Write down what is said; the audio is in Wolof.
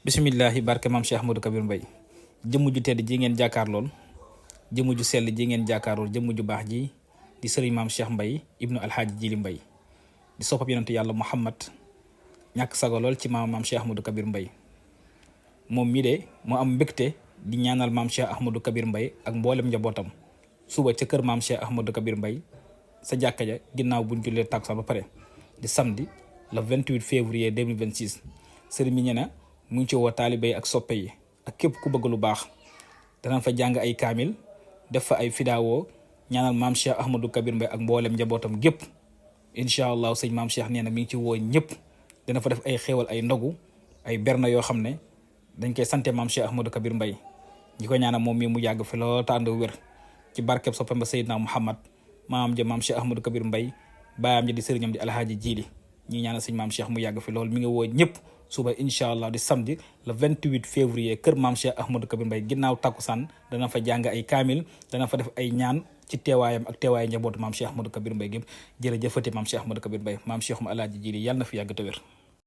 bisimillahi barke maam Cheikh Ahmadou Kabir Mbaye jëmm ju tedd ji ngeen jàkkaar lool jëmm ju sell ji ngeen jàkkaar lool jëmm ju baax ji di sëriñ maam Cheikh Mbaye ibnu alhaaji Jili Mbaye di soppab yonentu yàlla Muhammad ñàkk sago lool ci maam Cheikh Ahmadou Kabir Mbaye moom mi de moo am mbégte di ñaanal maam Cheikh Ahmadou Kabir Mbaye ak mboolem njabootam suba ca kër maam Cheikh Ahmadou Kabir Mbaye sa jàkka ja ginnaaw buñ jullee takkusaan ba pare di samedi le 28 février 2026 sëriñ mi ñe na mu ngi ci woo taalibe yi ak soppe yi ak képp ku bëgg lu baax danañ fa jàng ay kaamil def fa ay fidaawoo ñaanal maam Cheikh Ahmadou Kabir Mbaye ak mboolem njabootam gépp incha allah sëñ maam Cheikh nee na mi ngi ci woo ñëpp dana fa def ay xéewal ay ndogu ay berna yoo xam ne dañ koy sante maam Cheikh Ahmadou Kabir Mbaye ñi ko ñaanal moom mii mu yàgg fi lool tànd wér ci barkeb soppam ba Seydina Muhammad maam ja maam Cheikh Ahmadou Kabir Mbaye baayam ja di sëriñam di alhaaji Jili ñi ñaanal sëñ maam Cheikh mu yàgg fi lool mi ngi woo ñëpp suba incha allah di samedi le 28 février kër maam Cheikh Ahmadou Kabir Mbaye ginnaaw takkusaan dana fa jàng ay kaamil dana fa def ay ñaan ci teewaayam ak teewaayu njabootu maam Cheikh Ahmadou Kabir Mbaye gépp jërëjëfati maam Cheikh Ahmadou Kabir Mbaye maam Cheikh mu alhaaji Jili yàlla na fi yàgg te wér